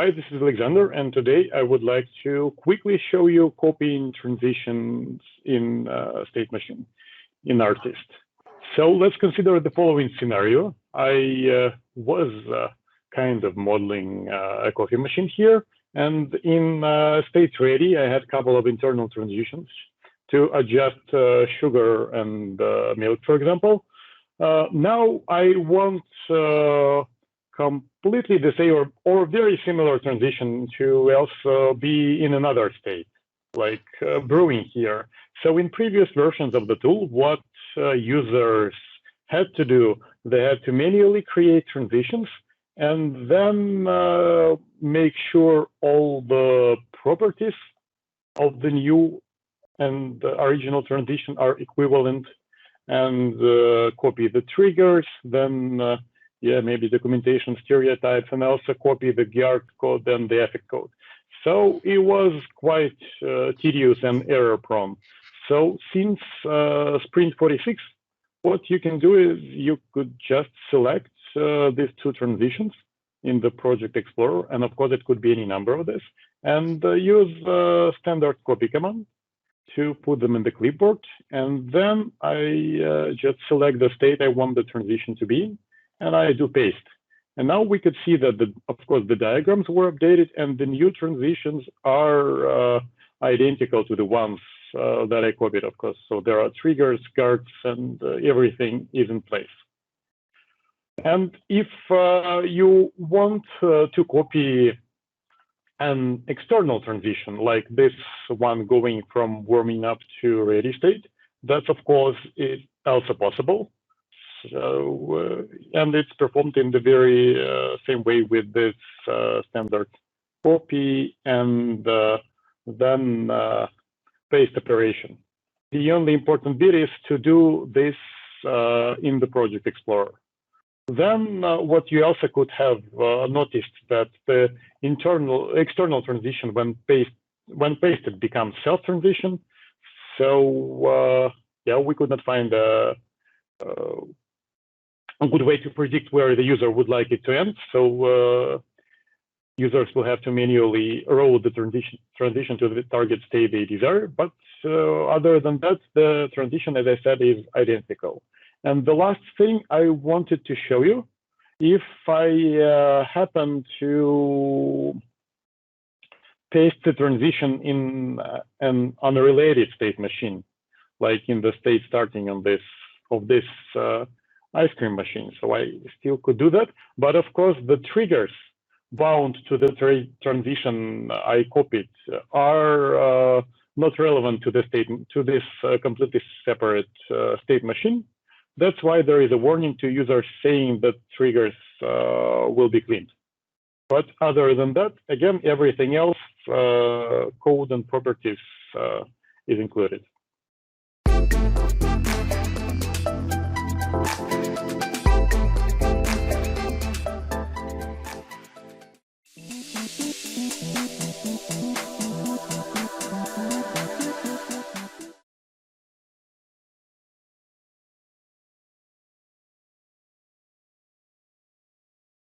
Hi, this is Alexander, and today I would like to quickly show you copying transitions in state machine in RTist. So let's consider the following scenario. I was kind of modeling a coffee machine here, and in state ready, I had a couple of internal transitions to adjust sugar and milk, for example. Now I want completely the same or very similar transition to also be in another state, like brewing here. So in previous versions of the tool, what users had to do, they had to manually create transitions and then make sure all the properties of the new and the original transition are equivalent, and copy the triggers, then maybe documentation stereotypes, and also copy the GART code and the effect code. So it was quite tedious and error prone. So since Sprint 46, what you can do is you could just select these two transitions in the Project Explorer, and of course it could be any number of this, and use standard copy command to put them in the clipboard, and then I just select the state I want the transition to be in, and I do paste. And now we could see that, of course, the diagrams were updated, and the new transitions are identical to the ones that I copied, of course. So there are triggers, guards, and everything is in place. And if you want to copy an external transition, like this one going from warming up to ready state, that of course is also possible. So, and it's performed in the very same way with this standard copy and then paste operation. The only important bit is to do this in the Project Explorer. Then what you also could have noticed that the external transition when pasted becomes self-transition. So we could not find a good way to predict where the user would like it to end. So users will have to manually route the transition to the target state they desire. But other than that, the transition, as I said, is identical. And the last thing I wanted to show you, if I happen to paste the transition in an unrelated state machine, like in the state starting on this ice cream machine. So I still could do that, but of course the triggers bound to the transition I copied are not relevant to the state, to this completely separate state machine. That's why there is a warning to users saying that triggers will be cleaned. But other than that, again, everything else, code and properties is included.